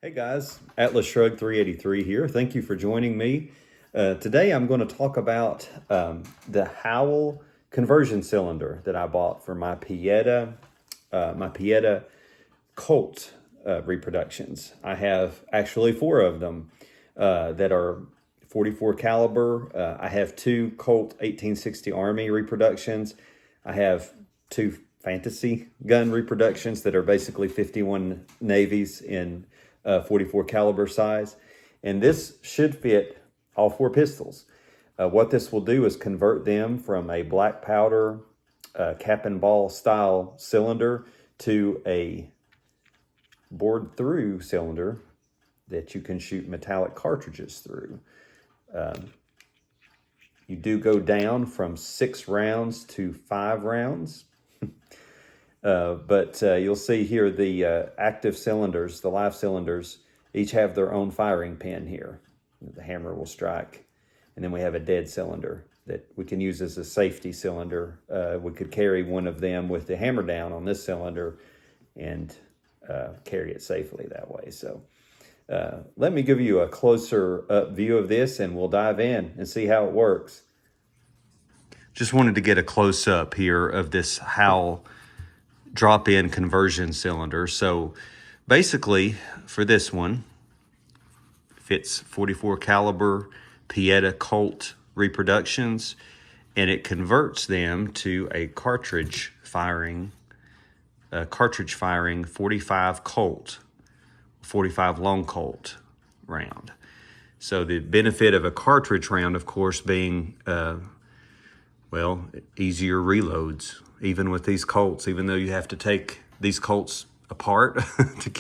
Hey guys, Atlas Shrug 383 here. Thank you for joining me. Today I'm going to talk about the Howell conversion cylinder that I bought for my Pietta Colt reproductions. I have actually 4 of them that are 44 caliber. I have 2 Colt 1860 Army reproductions. I have 2 fantasy gun reproductions that are basically 51 Navies in 44 caliber size. And this should fit all 4 pistols. What this will do is convert them from a black powder cap and ball style cylinder to a bored through cylinder that you can shoot metallic cartridges through. You do go down from 6 rounds to 5 rounds. But you'll see here the active cylinders, the live cylinders, each have their own firing pin here. The hammer will strike. And then we have a dead cylinder that we can use as a safety cylinder. We could carry one of them with the hammer down on this cylinder and carry it safely that way. So let me give you a closer up view of this and we'll dive in and see how it works. Just wanted to get a close up here of this Howell drop-in conversion cylinder. So basically for this one, fits 44 caliber Pietta Colt reproductions, and it converts them to a cartridge firing 45 Colt, 45 Long Colt round. So the benefit of a cartridge round, of course, being well, easier reloads. Even with these Colts, even though you have to take these Colts apart to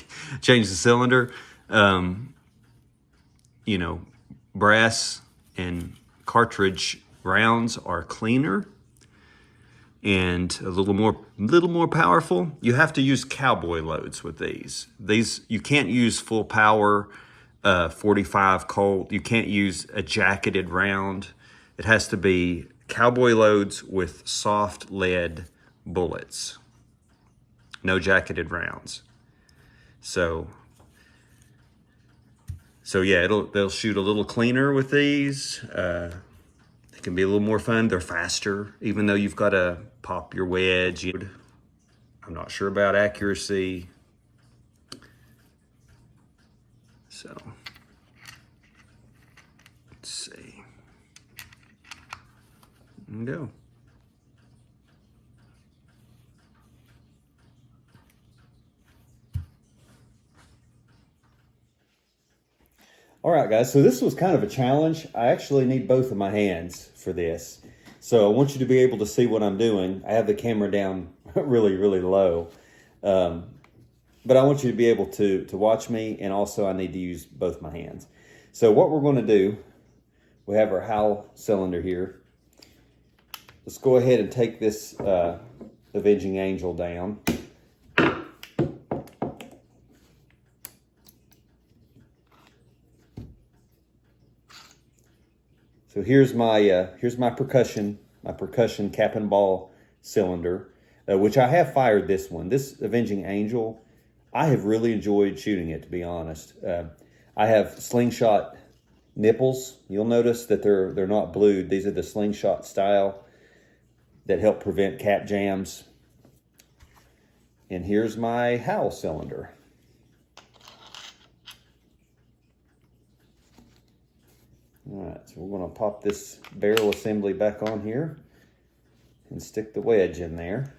change the cylinder, you know, brass and cartridge rounds are cleaner and a little more powerful. You have to use cowboy loads with these. You can't use full power 45 Colt. You can't use a jacketed round. It has to be cowboy loads with soft lead bullets, no jacketed rounds. So yeah, they'll shoot a little cleaner with these. It can be a little more fun. They're faster, even though you've got to pop your wedge. I'm not sure about accuracy. So let's see. There we go. All right, guys, so this was kind of a challenge. I actually need both of my hands for this. So I want you to be able to see what I'm doing. I have the camera down really, really low. But I want you to be able to watch me, and also I need to use both my hands. So what we're going to do, we have our Howell cylinder here. Let's go ahead and take this Avenging Angel down. So here's my percussion cap and ball cylinder, which I have fired this one. This Avenging Angel, I have really enjoyed shooting it, to be honest. I have slingshot nipples. You'll notice that they're not blued. These are the slingshot style that help prevent cap jams. And here's my Howell cylinder. All right, so we're going to pop this barrel assembly back on here and stick the wedge in there,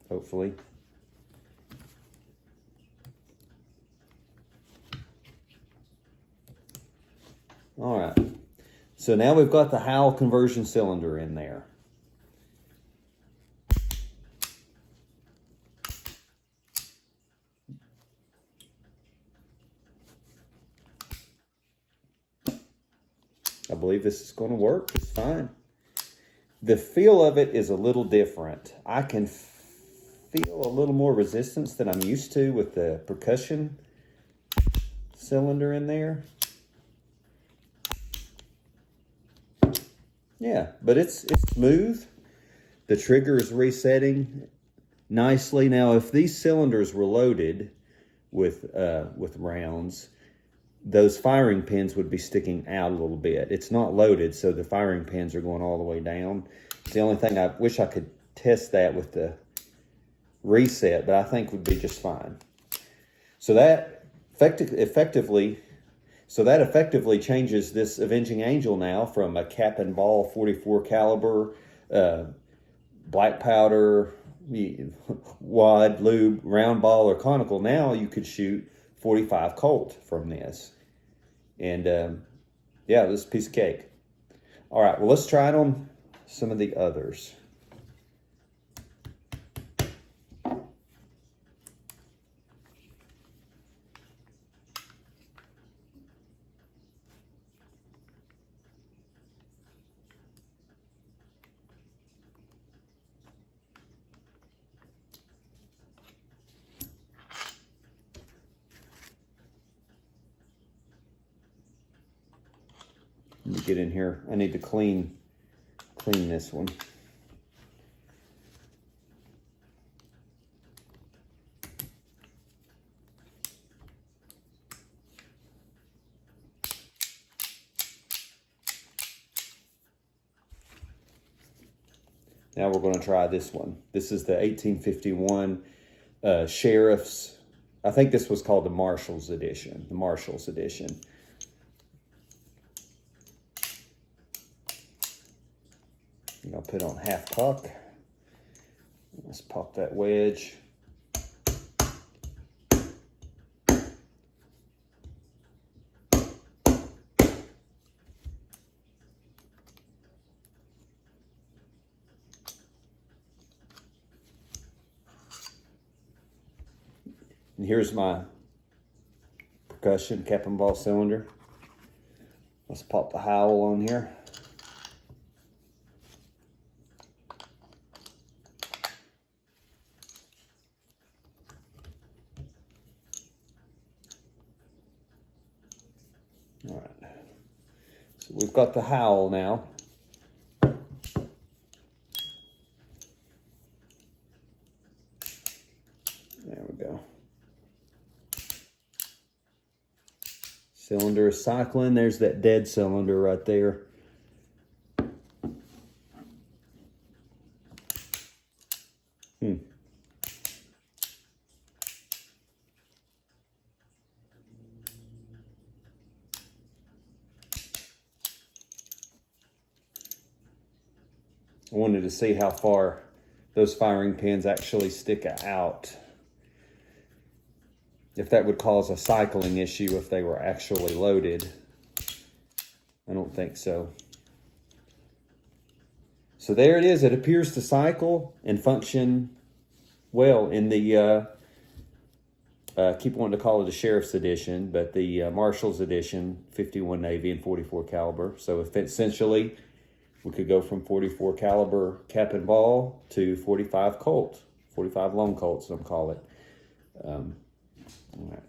hopefully. All right, so now we've got the Howell conversion cylinder in there. I believe this is going to work. It's fine. The feel of it is a little different. I can feel a little more resistance than I'm used to with the percussion cylinder in there. Yeah, but it's smooth. The trigger is resetting nicely. Now, if these cylinders were loaded with rounds, those firing pins would be sticking out a little bit. It's not loaded, so the firing pins are going all the way down. It's the only thing I wish I could test that with the reset, but I think would be just fine. So that effectively changes this Avenging Angel now from a cap and ball 44 caliber, black powder, wad, lube, round ball, or conical. Now you could shoot 45 Colt from this. And yeah, this is a piece of cake. All right, well, let's try it on some of the others. Let me get in here. I need to clean this one. Now we're going to try this one. This is the 1851 Sheriff's. I think this was called the Marshall's Edition. The Marshall's Edition. I'm going to put on half puck. Let's pop that wedge. And here's my percussion cap and ball cylinder. Let's pop the Howell on here. All right, so we've got the Howell now. There we go. Cylinder is cycling. There's that dead cylinder right there. I wanted to see how far those firing pins actually stick out. If that would cause a cycling issue if they were actually loaded. I don't think so. So there it is. It appears to cycle and function well in the, keep wanting to call it a Sheriff's Edition, but the Marshall's Edition, 51 Navy and 44 caliber. So if essentially, we could go from 44 caliber cap and ball to 45 Colt, 45 Long Colts, some call it. All right.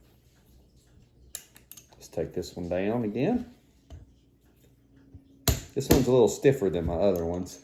Let's take this one down again. This one's a little stiffer than my other ones.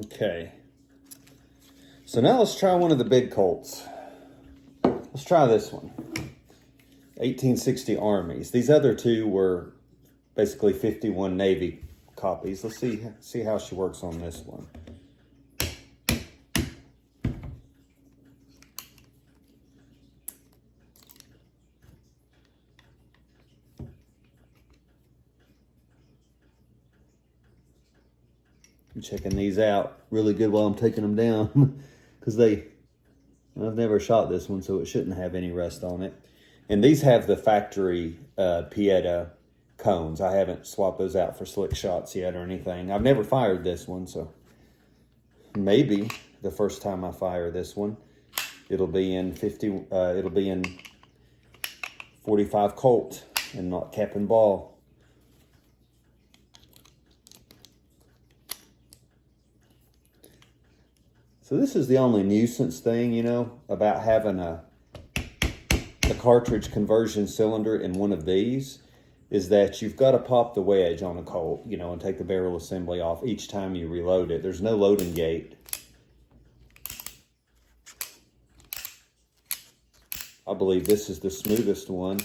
Okay, so now let's try one of the big Colts. Let's try this one. 1860 Armies. These other two were basically 51 Navy copies. Let's see how she works on this one. I'm checking these out really good while I'm taking them down because I've never shot this one, so it shouldn't have any rust on it. And these have the factory Pietta cones. I haven't swapped those out for slick shots yet or anything. I've never fired this one, so maybe the first time I fire this one. It'll be in 45 Colt and not cap and ball. So this is the only nuisance thing, you know, about having a cartridge conversion cylinder in one of these, is that you've got to pop the wedge on a Colt, you know, and take the barrel assembly off each time you reload it. There's no loading gate. I believe this is the smoothest one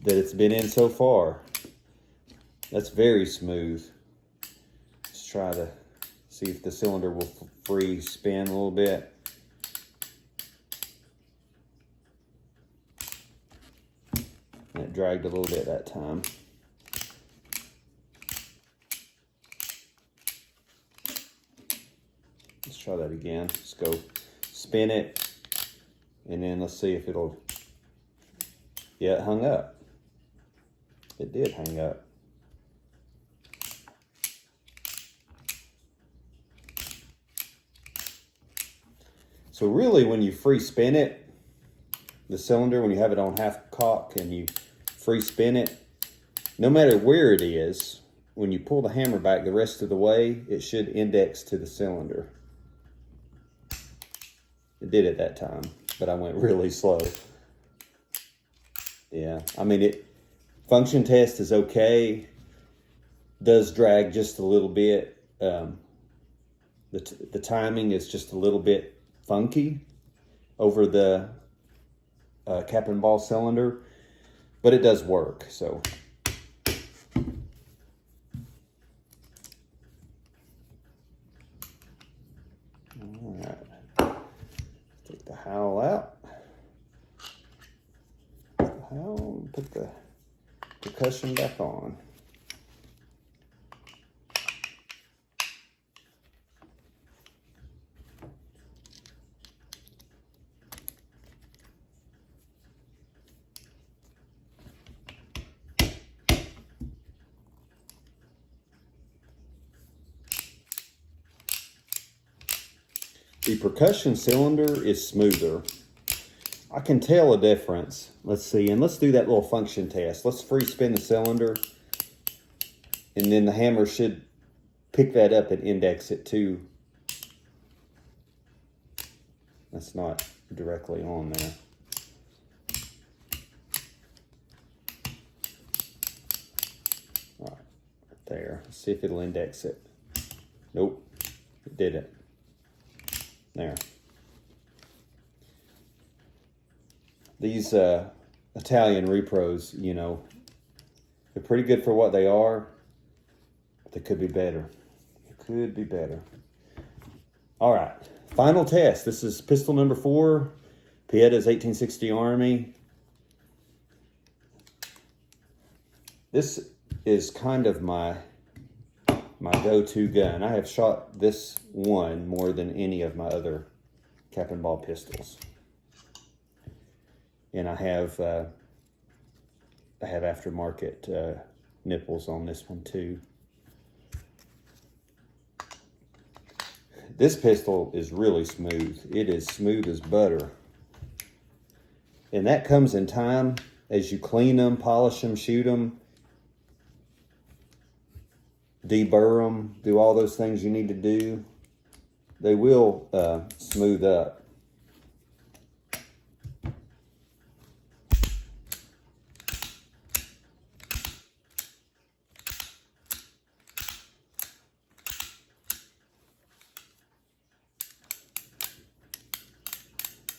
that it's been in so far. That's very smooth. Let's try to see if the cylinder will free spin a little bit. And it dragged a little bit that time. Let's try that again. Let's go spin it, and then let's see if it'll, yeah, it hung up. It did hang up. So really, when you free spin it, the cylinder, when you have it on half cock and you free spin it, no matter where it is, when you pull the hammer back the rest of the way, it should index to the cylinder. It did it that time, but I went really slow. Yeah, I mean, function test is okay. Does drag just a little bit. The timing is just a little bit funky over the cap and ball cylinder, but it does work. So all right, take the Howell out. Put the percussion back on. The percussion cylinder is smoother. I can tell a difference. Let's see, and let's do that little function test. Let's free spin the cylinder, and then the hammer should pick that up and index it too. That's not directly on there. All right, right there. Let's see if it'll index it. Nope, it didn't. There. These Italian repros, you know, they're pretty good for what they are, but they could be better. They could be better. All right, final test. This is pistol number 4, Pietta's 1860 Army. This is kind of my go-to gun. I have shot this one more than any of my other cap and ball pistols. And I have aftermarket nipples on this one too. This pistol is really smooth. It is smooth as butter. And that comes in time as you clean them, polish them, shoot them, deburr them, do all those things you need to do. They will smooth up.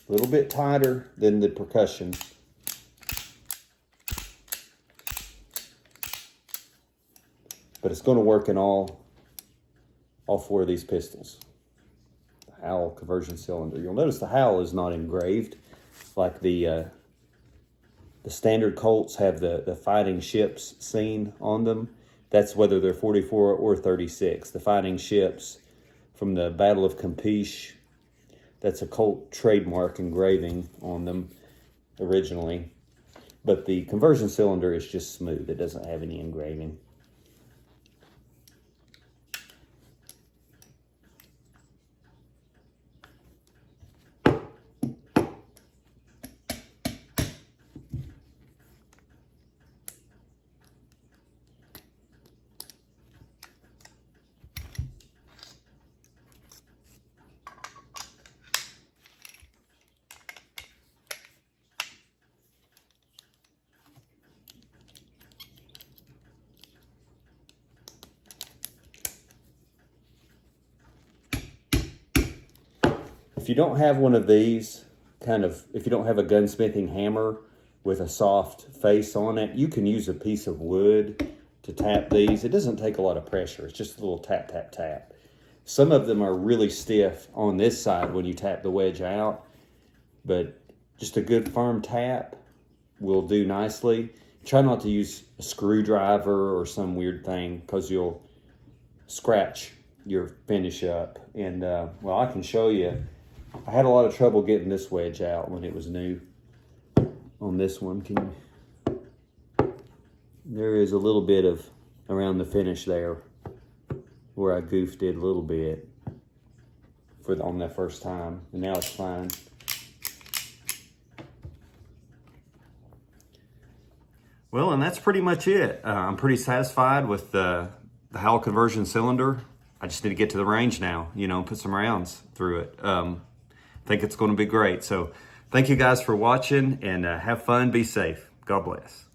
A little bit tighter than the percussion. But it's going to work in all 4 of these pistols. The Howell conversion cylinder. You'll notice the Howell is not engraved like the standard Colts have the fighting ships seen on them. That's whether they're 44 or 36. The fighting ships from the Battle of Campeche. That's a Colt trademark engraving on them originally. But the conversion cylinder is just smooth. It doesn't have any engraving. If you don't have one of these, if you don't have a gunsmithing hammer with a soft face on it, you can use a piece of wood to tap these. It doesn't take a lot of pressure. It's just a little tap, tap, tap. Some of them are really stiff on this side when you tap the wedge out, but just a good firm tap will do nicely. Try not to use a screwdriver or some weird thing because you'll scratch your finish up. And well, I can show you. I had a lot of trouble getting this wedge out when it was new. On this one, there is a little bit of around the finish there where I goofed it a little bit on that first time, and now it's fine. Well, and that's pretty much it. I'm pretty satisfied with the Howell conversion cylinder. I just need to get to the range now, put some rounds through it. I think it's going to be great. So thank you guys for watching, and have fun, be safe. God bless.